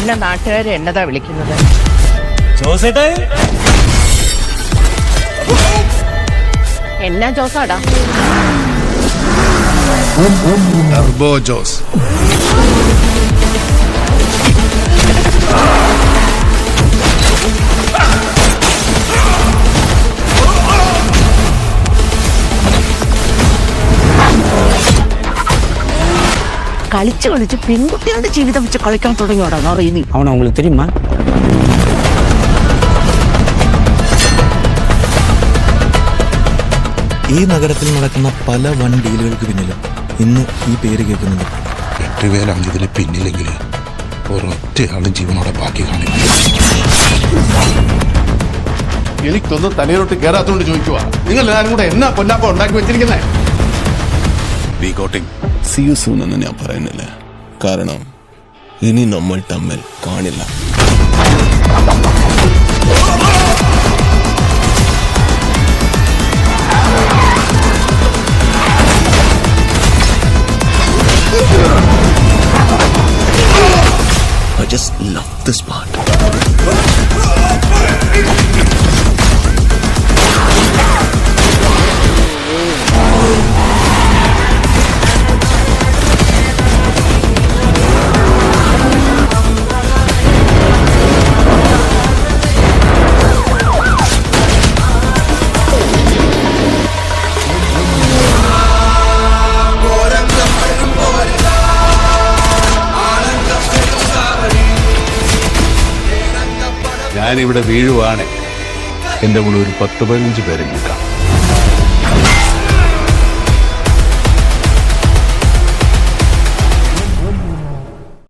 എന്നെ നാട്ടുകാരെ എന്നതാ വിളിക്കുന്നത്? എന്നാ ജോസാടാ? ടർബോ ജോസ്. കളിച്ച് കളിച്ച് പെൺകുട്ടികളുടെ ജീവിതം വെച്ച് കളിക്കാൻ തുടങ്ങിയോടാ അറിയുന്നു. അവനെ உங்களுக்கு தெரியுமா? ഈ നഗരത്തിൽ നടക്കുന്ന പല വൻ ഡീലുകൾക്ക് പിന്നിലും ഇന്ന് ഈ പേര് കേൾക്കുന്നുണ്ട്. 8 പേരാണ് ഇതിന് പിന്നിലെങ്കിൽ ഒരൊറ്റയാളും ജീവനോടെ ബാക്കി കാണില്ല. എനിക്കൊന്നും തലയിലോട്ട് കയറാത്തോണ്ട് ചോദിക്കുക, നിങ്ങൾ എല്ലാവരും കൂടെ എന്നാ പൊന്നാപ്പ ഉണ്ടാക്കി വെച്ചിരിക്കുന്നേ? See you soon എന്ന് ഞാൻ പറയുന്നില്ല, കാരണം ഇനി നമ്മൾ തമ്മിൽ കാണില്ല. I just love this part. ഞാനിവിടെ വീഴുവാണ്, എന്റെ കൂടെ ഒരു 10-15 പേരെ നിൽക്കാം.